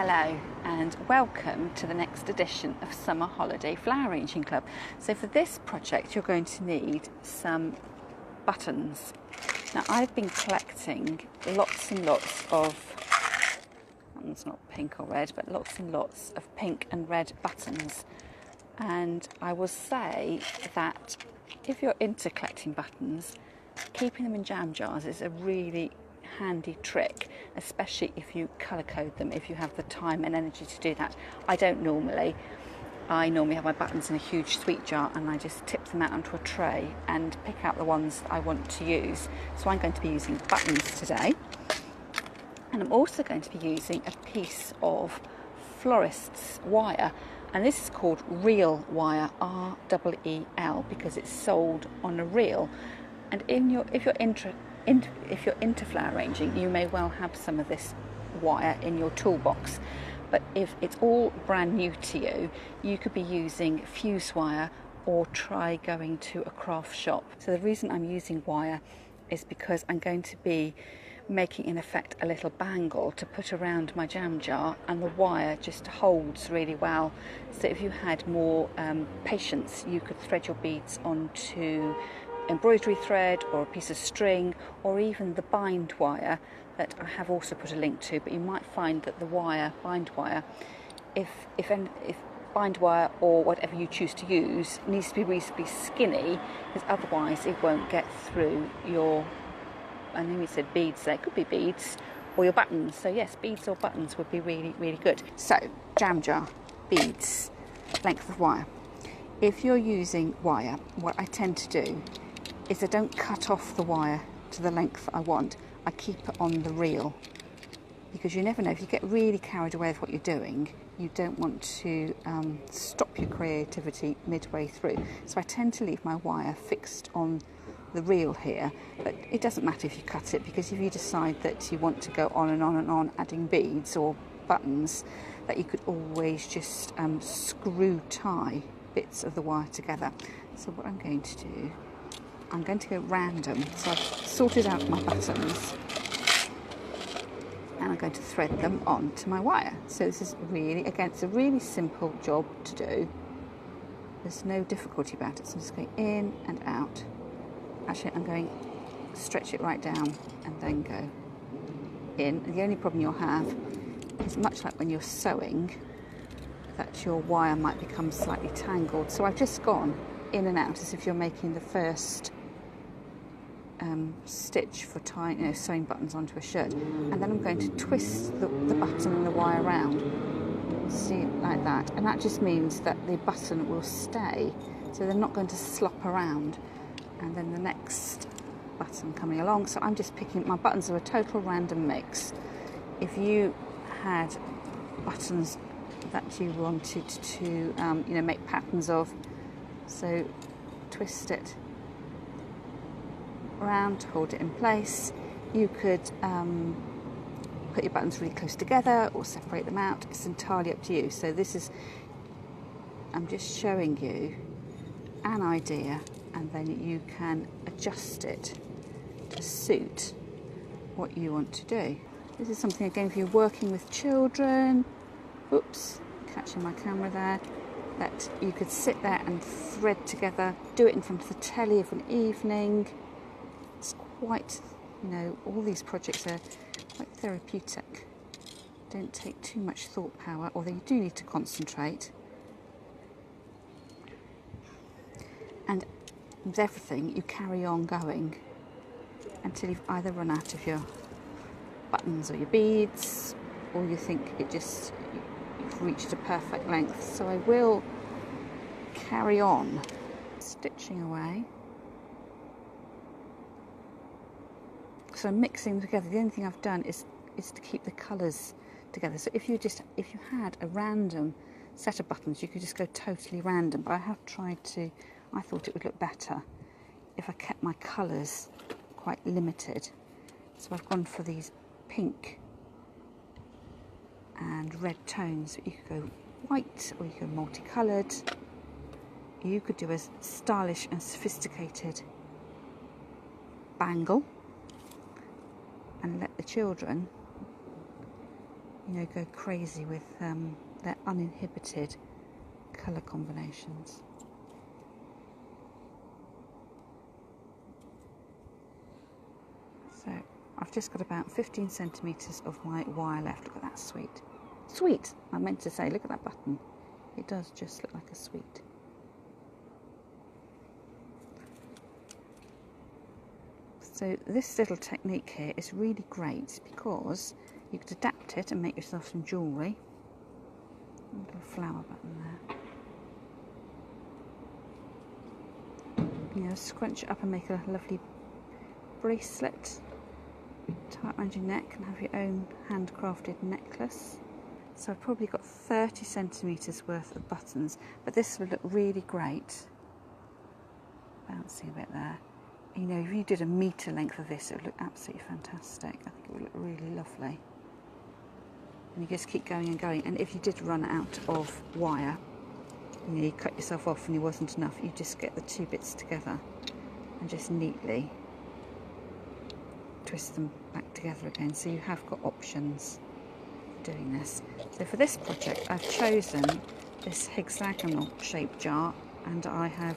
Hello and welcome to the next edition of Summer Holiday Flower Arranging Club. So for this project you're going to need some buttons. Now I've been collecting lots and lots of, it's not pink or red, but lots and lots of pink and red buttons. And I will say that if you're into collecting buttons, keeping them in jam jars is a really handy trick, especially if you colour code them, if you have the time and energy to do that. I don't normally. I normally have my buttons in a huge sweet jar and I just tip them out onto a tray and pick out the ones that I want to use. So I'm going to be using buttons today, and I'm also going to be using a piece of florist's wire, and this is called reel wire, R-E-E-L, because it's sold on a reel. And if you're into flower arranging, you may well have some of this wire in your toolbox. But if it's all brand new to you, you could be using fuse wire or try going to a craft shop. So the reason I'm using wire is because I'm going to be making in effect a little bangle to put around my jam jar, and the wire just holds really well. So if you had more patience, you could thread your beads onto embroidery thread or a piece of string, or even the bind wire that I have also put a link to. But you might find that the bind wire, if bind wire or whatever you choose to use, needs to be reasonably skinny, because otherwise it won't get through your, I know you said beads there, it could be beads or your buttons. So yes, beads or buttons would be really, really good. So jam jar, beads, length of wire. If you're using wire, what I tend to do is I don't cut off the wire to the length I want. I keep it on the reel, because you never know, if you get really carried away with what you're doing, you don't want to stop your creativity midway through. So I tend to leave my wire fixed on the reel here, but it doesn't matter if you cut it, because if you decide that you want to go on and on and on adding beads or buttons, that you could always just screw tie bits of the wire together. So what I'm going to do, I'm going to go random. So I've sorted out my buttons and I'm going to thread them onto my wire. So this is really, again, it's a really simple job to do. There's no difficulty about it. So I'm just going in and out. Actually, I'm going to stretch it right down and then go in. And the only problem you'll have is, much like when you're sewing, that your wire might become slightly tangled. So I've just gone in and out as if you're making the first stitch for tying, sewing buttons onto a shirt, and then I'm going to twist the button and the wire around, see, like that, and that just means that the button will stay, so they're not going to slop around. And then the next button coming along. So I'm just picking, my buttons are a total random mix. If you had buttons that you wanted to make patterns of, so twist it around to hold it in place. You could put your buttons really close together or separate them out. It's entirely up to you. So this is, I'm just showing you an idea, and then you can adjust it to suit what you want to do. This is something, again, if you're working with children, oops, catching my camera there, that you could sit there and thread together, do it in front of the telly of an evening. It's quite, all these projects are quite therapeutic. Don't take too much thought power, although you do need to concentrate. And with everything, you carry on going until you've either run out of your buttons or your beads, or you think you've reached a perfect length. So I will carry on stitching away. So I'm mixing them together. The only thing I've done is to keep the colours together. So if you had a random set of buttons, you could just go totally random. But I thought it would look better if I kept my colours quite limited. So I've gone for these pink and red tones. You could go white, or you could go multicoloured. You could do a stylish and sophisticated bangle and let the children you know, go crazy with their uninhibited colour combinations. So I've just got about 15 centimetres of my wire left. Look at that sweet. Sweet! I meant to say, look at that button. It does just look like a sweet. So this little technique here is really great because you could adapt it and make yourself some jewellery. A little flower button there. You know, scrunch it up and make a lovely bracelet. Tie it around your neck and have your own handcrafted necklace. So I've probably got 30 centimetres worth of buttons, but this would look really great. Bouncy a bit there. You know, if you did a metre length of this, it would look absolutely fantastic. I think it would look really lovely. And you just keep going and going. And if you did run out of wire, you know, you cut yourself off and it wasn't enough, you just get the two bits together and just neatly twist them back together again. So you have got options for doing this. So for this project, I've chosen this hexagonal shaped jar, and I have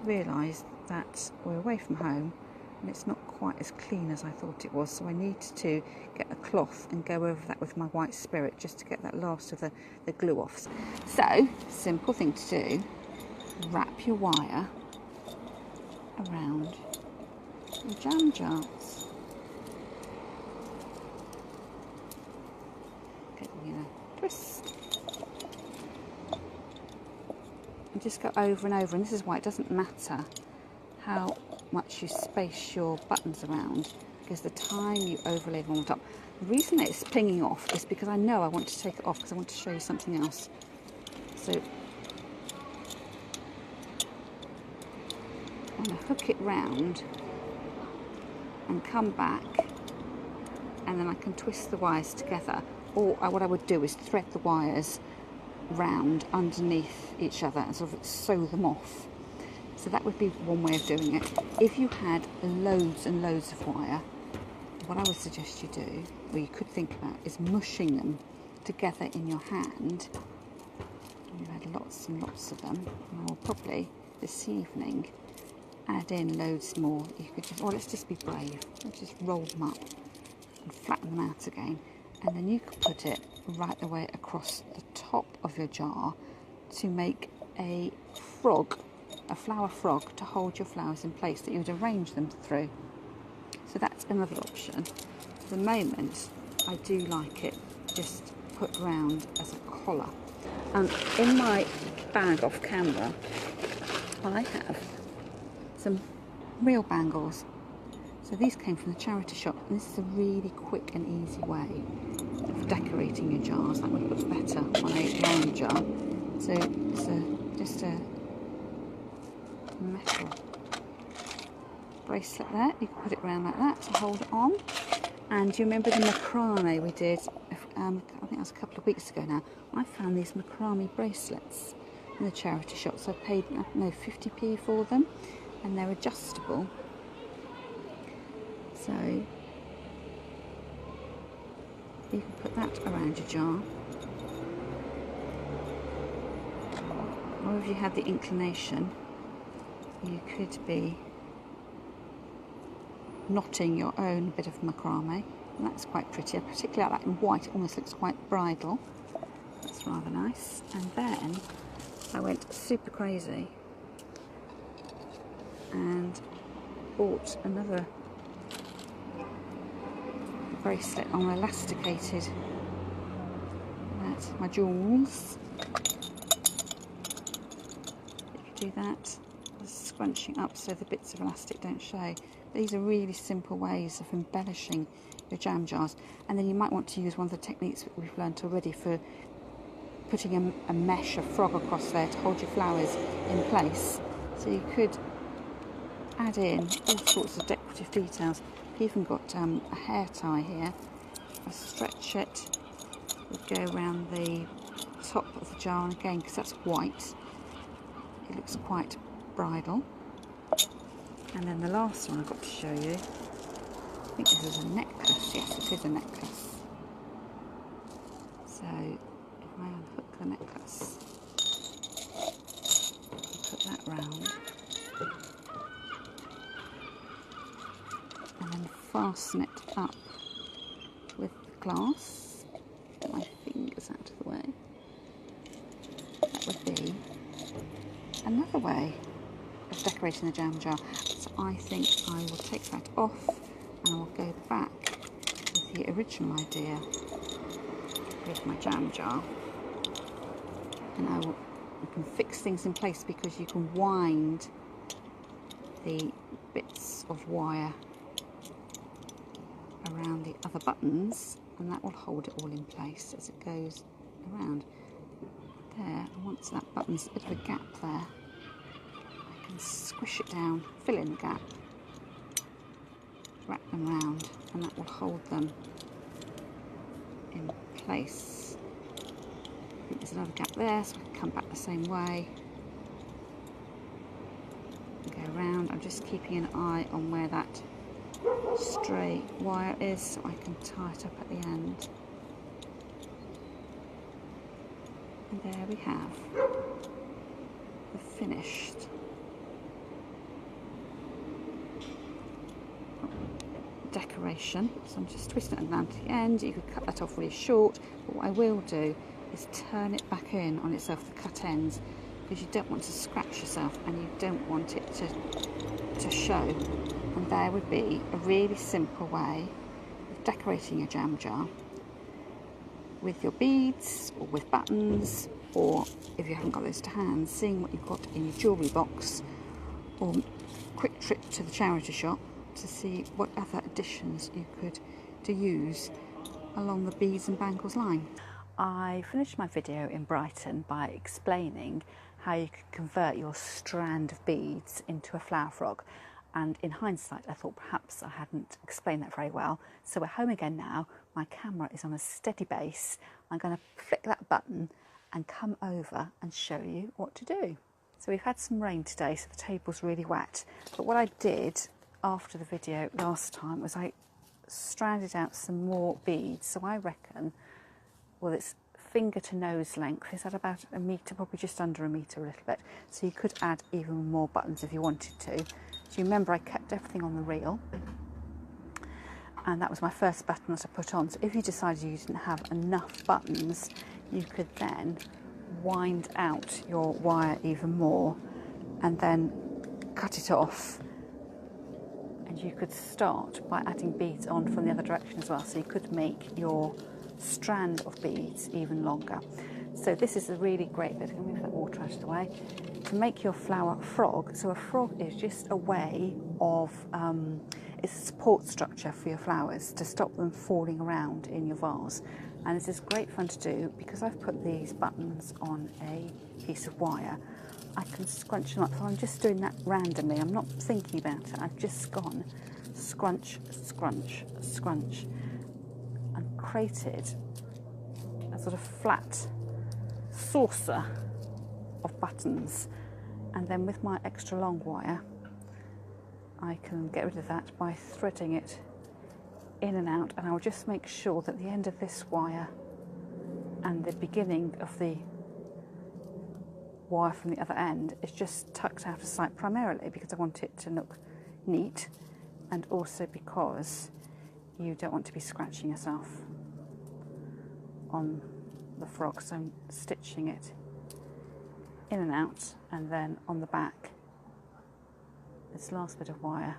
realised that we're away from home and it's not quite as clean as I thought it was, so I need to get a cloth and go over that with my white spirit just to get that last of the glue off. So, simple thing to do, wrap your wire around your jam jars. Get a twist. And just go over and over, and this is why it doesn't matter how much you space your buttons around, because the time you overlay them on top. The reason it's pinging off is because I know I want to take it off because I want to show you something else. So I'm going to hook it round and come back, and then I can twist the wires together, or what I would do is thread the wires round underneath each other and sort of sew them off. So that would be one way of doing it. If you had loads and loads of wire, what I would suggest you do, or you could think about, is mushing them together in your hand. You've had lots and lots of them, and I will probably this evening add in loads more. You could just, or let's just be brave, let's just roll them up and flatten them out again, and then you could put it right the way across the top of your jar to make a frog, a flower frog, to hold your flowers in place that you would arrange them through. So that's another option. For the moment, I do like it just put round as a collar. And in my bag off camera, I have some real bangles. So these came from the charity shop, and this is a really quick and easy way of decorating your jars. That would look better on a round jar. So it's just a metal bracelet there. You can put it around like that to hold it on. And you remember the macrame we did, I think that was a couple of weeks ago now. I found these macrame bracelets in the charity shop, so I paid, I don't know, 50p for them, and they're adjustable. So you can put that around your jar. Or if you had the inclination, you could be knotting your own bit of macrame, and that's quite pretty. I particularly like that in white. It almost looks quite bridal. That's rather nice. And then I went super crazy and bought another bracelet on elasticated. That's my jewels. If you do that, just scrunching up so the bits of elastic don't show. These are really simple ways of embellishing your jam jars. And then you might want to use one of the techniques that we've learnt already for putting a mesh, a frog across there to hold your flowers in place. So you could add in all sorts of decorative details. I've even got a hair tie here. I stretch it, would go around the top of the jar, and again, because that's white, it looks quite bridal. And then the last one I've got to show you, I think this is a necklace. Yes, it is a necklace. like a necklace. Put that round. And then fasten it up with glass. Get my fingers out of the way. That would be another way of decorating the jam jar. So I think I will take that off and I will go back with the original idea with my jam jar. And you can fix things in place because you can wind the bits of wire around the other buttons, and that will hold it all in place as it goes around. There, and once that button's a bit of a gap there, I can squish it down, fill in the gap, wrap them round, and that will hold them in place. I think there's another gap there, so I can come back the same way and go around. I'm just keeping an eye on where that stray wire is so I can tie it up at the end. And there we have the finished decoration. So I'm just twisting it down to the end. You could cut that off really short, but what I will do is turn it back in on itself, the cut ends, because you don't want to scratch yourself and you don't want it to show. And there would be a really simple way of decorating your jam jar with your beads or with buttons, or if you haven't got those to hand, seeing what you've got in your jewellery box, or a quick trip to the charity shop to see what other additions you could use along the beads and bangles line. I finished my video in Brighton by explaining how you could convert your strand of beads into a flower frog. And in hindsight, I thought perhaps I hadn't explained that very well. So we're home again now. My camera is on a steady base. I'm going to flick that button and come over and show you what to do. So we've had some rain today, so the table's really wet. But what I did after the video last time was I stranded out some more beads. So I reckon, well, it's finger to nose length. Is that about a metre, probably just under a metre a little bit. So you could add even more buttons if you wanted to. So you remember I kept everything on the reel, and that was my first button that I put on. So if you decided you didn't have enough buttons, you could then wind out your wire even more and then cut it off, and you could start by adding beads on from the other direction as well. So you could make your strand of beads even longer. So this is a really great bit. I'm going to move that water out of the way. To make your flower frog. So a frog is just a way of, it's a support structure for your flowers to stop them falling around in your vase. And this is great fun to do because I've put these buttons on a piece of wire. I can scrunch them up. So I'm just doing that randomly. I'm not thinking about it. I've just gone scrunch, scrunch, scrunch, and created a sort of flat saucer of buttons. And then with my extra long wire, I can get rid of that by threading it in and out, and I'll just make sure that the end of this wire and the beginning of the wire from the other end is just tucked out of sight, primarily because I want it to look neat, and also because you don't want to be scratching yourself on the frog. So I'm stitching it in and out, and then on the back, this last bit of wire,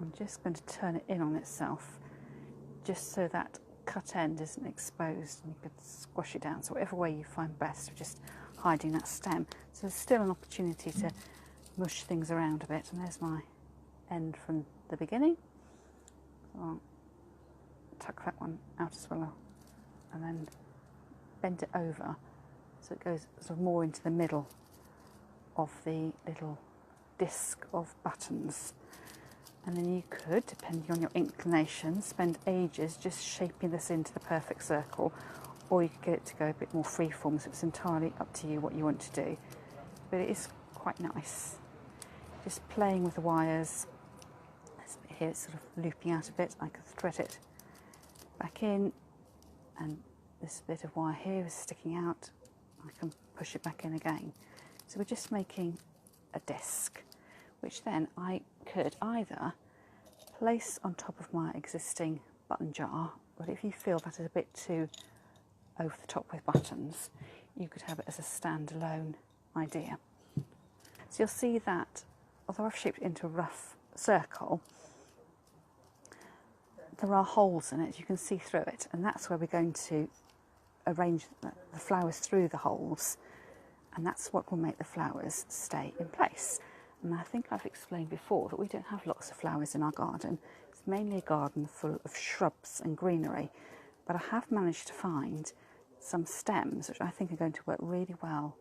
I'm just going to turn it in on itself, just so that cut end isn't exposed and you could squash it down. So whatever way you find best for just hiding that stem. So there's still an opportunity to mush things around a bit. And there's my end from the beginning. So I'll tuck that one out as well, and then bend it over so it goes sort of more into the middle of the little disc of buttons. And then you could, depending on your inclination, spend ages just shaping this into the perfect circle, or you could get it to go a bit more freeform, so it's entirely up to you what you want to do. But it is quite nice. Just playing with the wires. This bit here is sort of looping out a bit. I could thread it back in, and this bit of wire here is sticking out. I can push it back in again. So we're just making a disc, which then I could either place on top of my existing button jar, but if you feel that is a bit too over the top with buttons, you could have it as a standalone idea. So you'll see that although I've shaped it into a rough circle, there are holes in it, you can see through it, and that's where we're going to arrange the flowers through the holes, and that's what will make the flowers stay in place. And I think I've explained before that we don't have lots of flowers in our garden. It's mainly a garden full of shrubs and greenery, but I have managed to find some stems which I think are going to work really well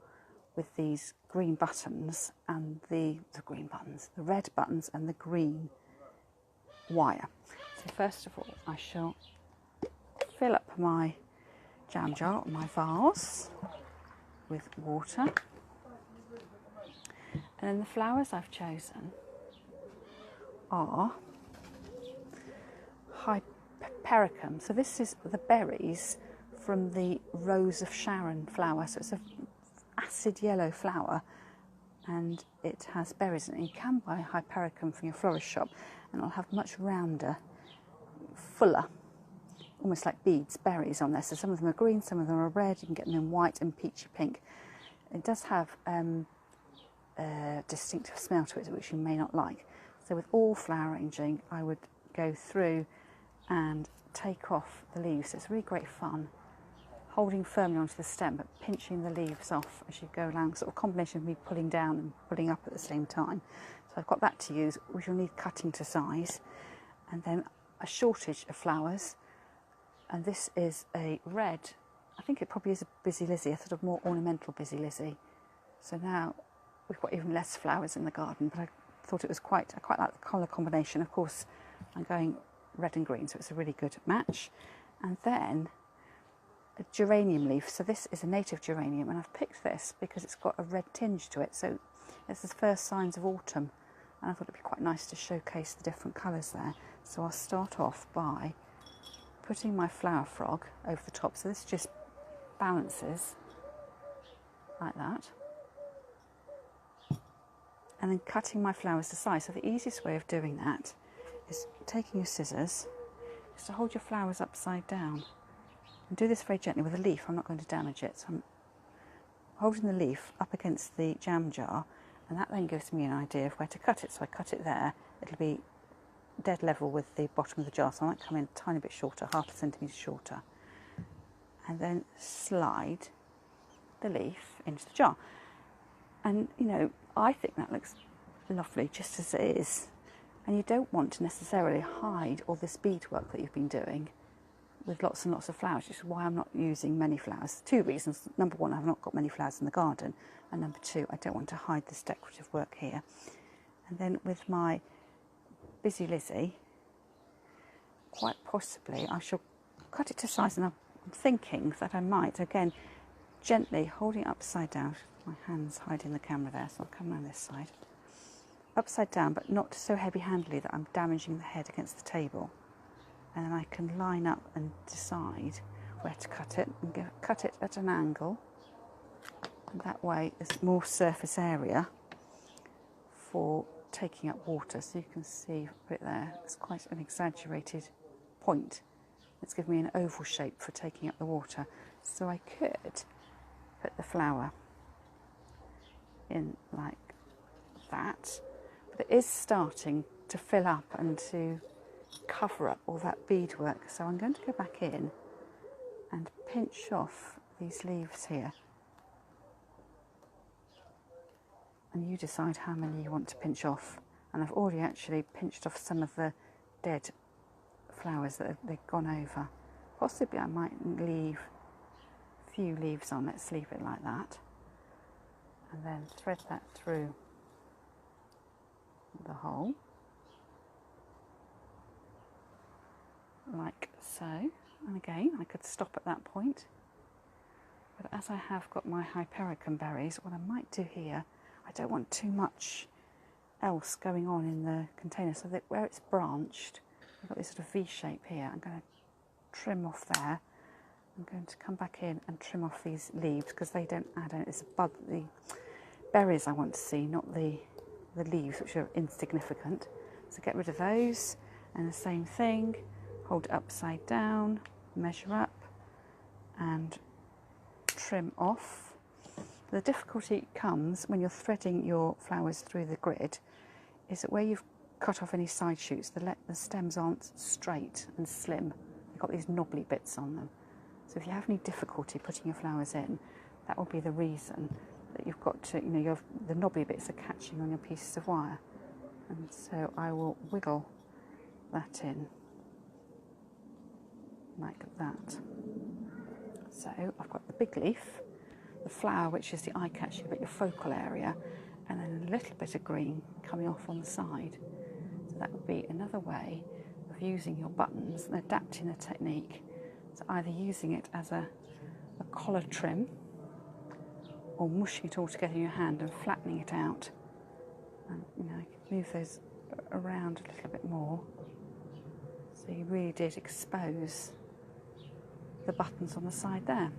with these green buttons and the red buttons and the green wire. So first of all, I shall fill up my jam jar, my vase, with water. And then the flowers I've chosen are hypericum. So this is the berries from the Rose of Sharon flower. So it's an acid yellow flower and it has berries in it. You can buy hypericum from your florist shop and it'll have much rounder, fuller, almost like beads, berries on there. So some of them are green, some of them are red. You can get them in white and peachy pink. It does have a distinctive smell to it, which you may not like. So with all flower arranging, I would go through and take off the leaves. It's really great fun, holding firmly onto the stem, but pinching the leaves off as you go along, sort of combination of me pulling down and pulling up at the same time. So I've got that to use, which you'll need cutting to size. And then a shortage of flowers. And this is a red, I think it probably is a Busy Lizzie, a sort of more ornamental Busy Lizzie. So now we've got even less flowers in the garden, but I thought it was I quite like the colour combination. Of course, I'm going red and green, so it's a really good match. And then a geranium leaf. So this is a native geranium, and I've picked this because it's got a red tinge to it. So it's the first signs of autumn, and I thought it'd be quite nice to showcase the different colours there. So I'll start off by putting my flower frog over the top. So this just balances like that. And then cutting my flowers to size. So the easiest way of doing that is taking your scissors, is to hold your flowers upside down. And do this very gently with a leaf. I'm not going to damage it. So I'm holding the leaf up against the jam jar, and that then gives me an idea of where to cut it. So I cut it there. It'll be dead level with the bottom of the jar, so I might come in a tiny bit shorter, half a centimetre shorter, and then slide the leaf into the jar. And you know, I think that looks lovely just as it is, and you don't want to necessarily hide all this beadwork that you've been doing with lots and lots of flowers, which is why I'm not using many flowers. Two reasons: number one, I've not got many flowers in the garden, and number two, I don't want to hide this decorative work here. And then with my Busy Lizzie, quite possibly I shall cut it to size, and I'm thinking that I might, again, gently holding it upside down, my hands hiding the camera there, so I'll come around this side, upside down, but not so heavy-handedly that I'm damaging the head against the table. And then I can line up and decide where to cut it, and cut it at an angle, and that way there's more surface area for taking up water. So you can see, put it there, it's quite an exaggerated point. It's given me an oval shape for taking up the water. So I could put the flower in like that, but it is starting to fill up and to cover up all that beadwork. So I'm going to go back in and pinch off these leaves here. And you decide how many you want to pinch off. And I've already actually pinched off some of the dead flowers that they've gone over. Possibly I might leave a few leaves on. Let's leave it like that. And then thread that through the hole, like so. And again, I could stop at that point. But as I have got my hypericum berries, what I might do here, I don't want too much else going on in the container, so that where it's branched, I've got this sort of V shape here. I'm going to trim off there I'm going to come back in and trim off these leaves because they don't add any. It's the berries I want to see, not the leaves, which are insignificant. So get rid of those, and the same thing, hold it upside down, measure up and trim off. The difficulty comes when you're threading your flowers through the grid is that where you've cut off any side shoots, the stems aren't straight and slim. They've got these knobbly bits on them. So if you have any difficulty putting your flowers in, that will be the reason that you've got to, the knobbly bits are catching on your pieces of wire. And so I will wiggle that in like that. So I've got the big leaf, the flower, which is the eye-catching bit, your focal area, and then a little bit of green coming off on the side. So that would be another way of using your buttons and adapting the technique. So either using it as a collar trim or mushing it all together in your hand and flattening it out. And you can move those around a little bit more. So you really did expose the buttons on the side there.